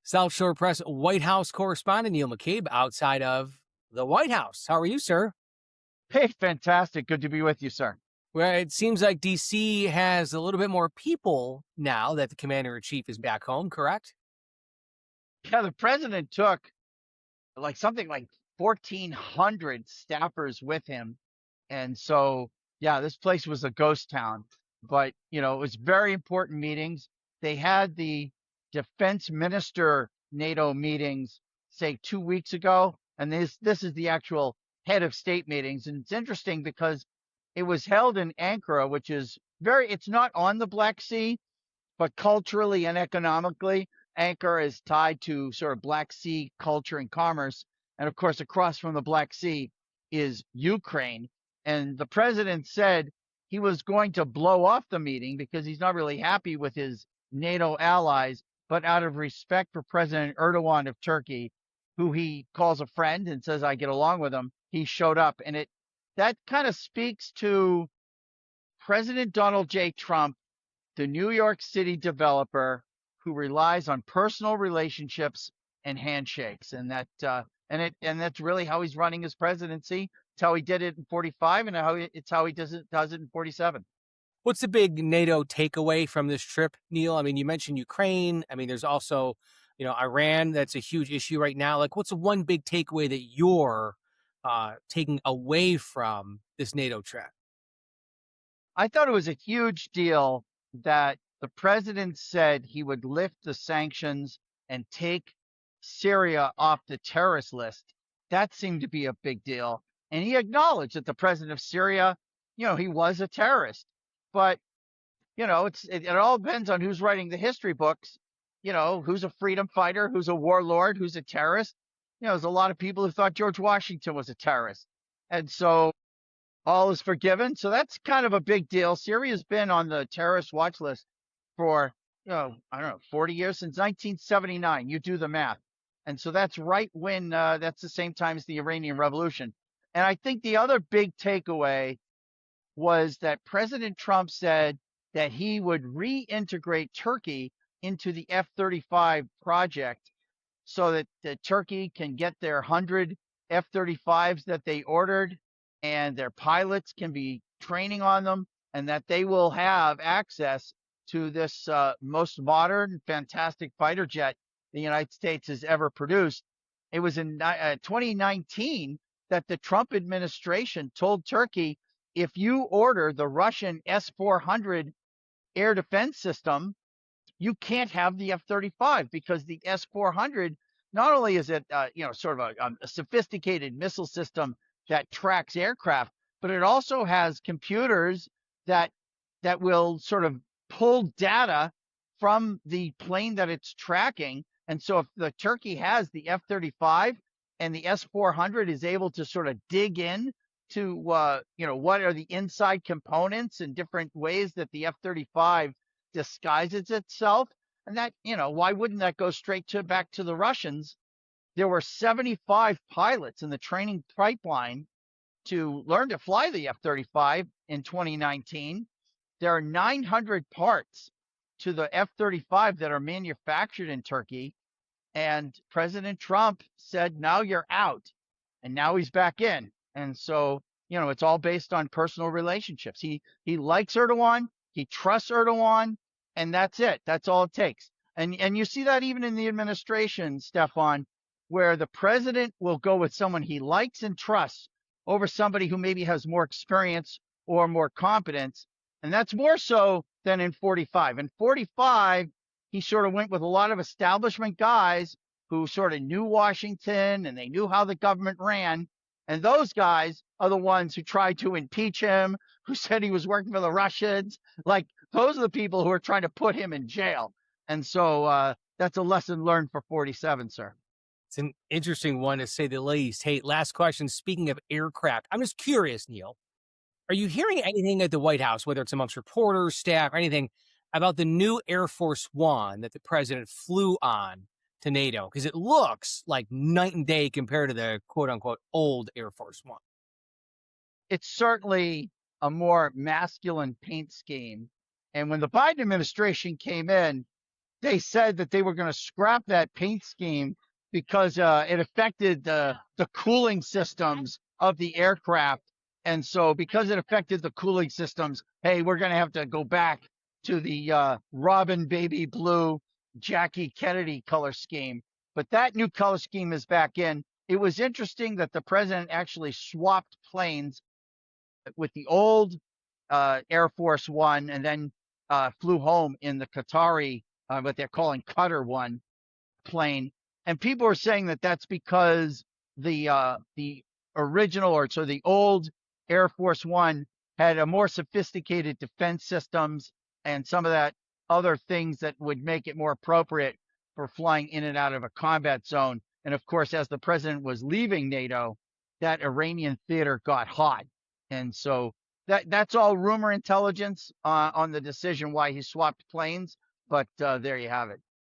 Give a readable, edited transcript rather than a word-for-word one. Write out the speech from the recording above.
South Shore Press White House correspondent Neil McCabe outside of the White House. How are you, sir? Hey, fantastic. Good to be with you, sir. Well, it seems like D.C. has a little bit more people now that the commander-in-chief is back home, correct? Yeah, the president took something like 1,400 staffers with him. And so, yeah, this place was a ghost town. But, it was very important meetings. They had the defense minister NATO meetings, say 2 weeks ago. And this is the actual head of state meetings. And it's interesting because it was held in Ankara, which is it's not on the Black Sea, but culturally and economically, Ankara is tied to sort of Black Sea culture and commerce. And of course, across from the Black Sea is Ukraine. And the president said he was going to blow off the meeting because he's not really happy with his NATO allies, but out of respect for President Erdogan of Turkey, who he calls a friend and says, I get along with him, he showed up. And that kind of speaks to President Donald J. Trump, the New York City developer who relies on personal relationships and handshakes, and that's really how he's running his presidency. It's how he did it in 45, and it's how he does it in 47. What's the big NATO takeaway from this trip, Neil? I mean, you mentioned Ukraine. I mean, there's also, Iran. That's a huge issue right now. Like, what's the one big takeaway that you're taking away from this NATO trip? I thought it was a huge deal that the president said he would lift the sanctions and take Syria off the terrorist list. That seemed to be a big deal. And he acknowledged that the president of Syria, he was a terrorist. But, it all depends on who's writing the history books, who's a freedom fighter, who's a warlord, who's a terrorist. There's a lot of people who thought George Washington was a terrorist. And so all is forgiven. So that's kind of a big deal. Syria's been on the terrorist watch list for, I don't know, 40 years, since 1979. You do the math. And so that's right when that's the same time as the Iranian Revolution. And I think the other big takeaway was that President Trump said that he would reintegrate Turkey into the F-35 project so that Turkey can get their 100 F-35s that they ordered, and their pilots can be training on them, and that they will have access to this most modern, fantastic fighter jet the United States has ever produced. It was in 2019 that the Trump administration told Turkey, if you order the Russian S-400 air defense system, you can't have the F-35, because the S-400, not only is it sort of a sophisticated missile system that tracks aircraft, but it also has computers that will sort of pull data from the plane that it's tracking. And so if the Turkey has the F-35 and the S-400 is able to sort of dig in to what are the inside components and different ways that the F-35 disguises itself, and that, why wouldn't that go straight back to the Russians? There were 75 pilots in the training pipeline to learn to fly the F-35 in 2019. There are 900 parts to the F-35 that are manufactured in Turkey. And President Trump said, now you're out. And now he's back in. And so, it's all based on personal relationships. He likes Erdogan. He trusts Erdogan. And that's it. That's all it takes. And you see that even in the administration, Stefan, where the president will go with someone he likes and trusts over somebody who maybe has more experience or more competence. And that's more so than in 45. In 45, he sort of went with a lot of establishment guys who sort of knew Washington and they knew how the government ran. And those guys are the ones who tried to impeach him, who said he was working for the Russians. Like, those are the people who are trying to put him in jail. And so that's a lesson learned for 47, sir. It's an interesting one, to say the least. Hey, last question. Speaking of aircraft, I'm just curious, Neil, are you hearing anything at the White House, whether it's amongst reporters, staff, or anything, about the new Air Force One that the president flew on to NATO? Because it looks like night and day compared to the quote-unquote old Air Force One. It's certainly a more masculine paint scheme. And when the Biden administration came in, they said that they were going to scrap that paint scheme because it affected the cooling systems of the aircraft. And so because it affected the cooling systems, hey, we're going to have to go back to the Robin Baby Blue Jackie Kennedy color scheme. But that new color scheme is back in. It was interesting that the president actually swapped planes with the old Air Force One and then flew home in the Qatari, what they're calling Qatar One plane. And people are saying that that's because the original, or so the old Air Force One had a more sophisticated defense systems and some of that other things that would make it more appropriate for flying in and out of a combat zone. And of course, as the president was leaving NATO, that Iranian theater got hot. And so that's all rumor intelligence on the decision why he swapped planes. But there you have it.